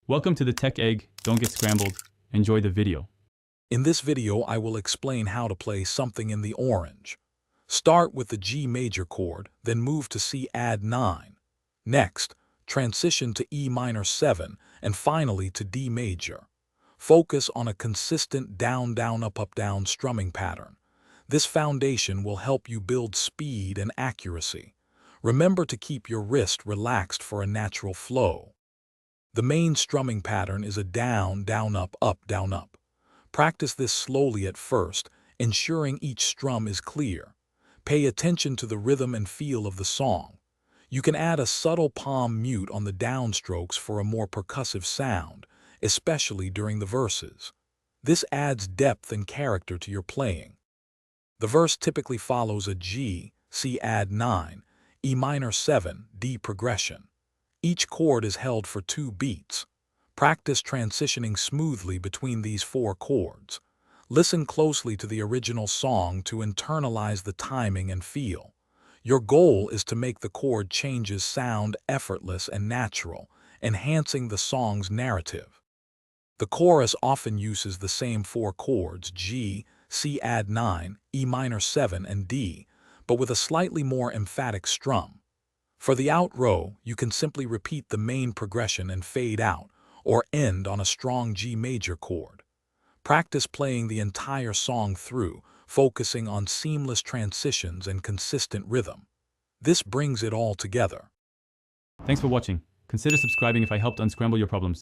Welcome to the Tech Egg. Don't get scrambled. Enjoy the video. In this video, I will explain how to play something in the orange. Start with the G major chord, then move to C add 9. Next, transition to E minor 7, and finally to D major. Focus on a consistent down, down, up, up, down strumming pattern. This foundation will help you build speed and accuracy. Remember to keep your wrist relaxed for a natural flow. The main strumming pattern is a down, down, up, up, down, up. Practice this slowly at first, ensuring each strum is clear. Pay attention to the rhythm and feel of the song. You can add a subtle palm mute on the downstrokes for a more percussive sound, especially during the verses. This adds depth and character to your playing. The verse typically follows a G, C add 9, E minor 7, D progression. Each chord is held for 2 beats. Practice transitioning smoothly between these 4 chords. Listen closely to the original song to internalize the timing and feel. Your goal is to make the chord changes sound effortless and natural, enhancing the song's narrative. The chorus often uses the same 4 chords, G, C add 9, E minor 7, and D, but with a slightly more emphatic strum. For the out row, you can simply repeat the main progression and fade out, or end on a strong G major chord. Practice playing the entire song through, focusing on seamless transitions and consistent rhythm. This brings it all together. Thanks for watching. Consider subscribing if I helped unscramble your problems.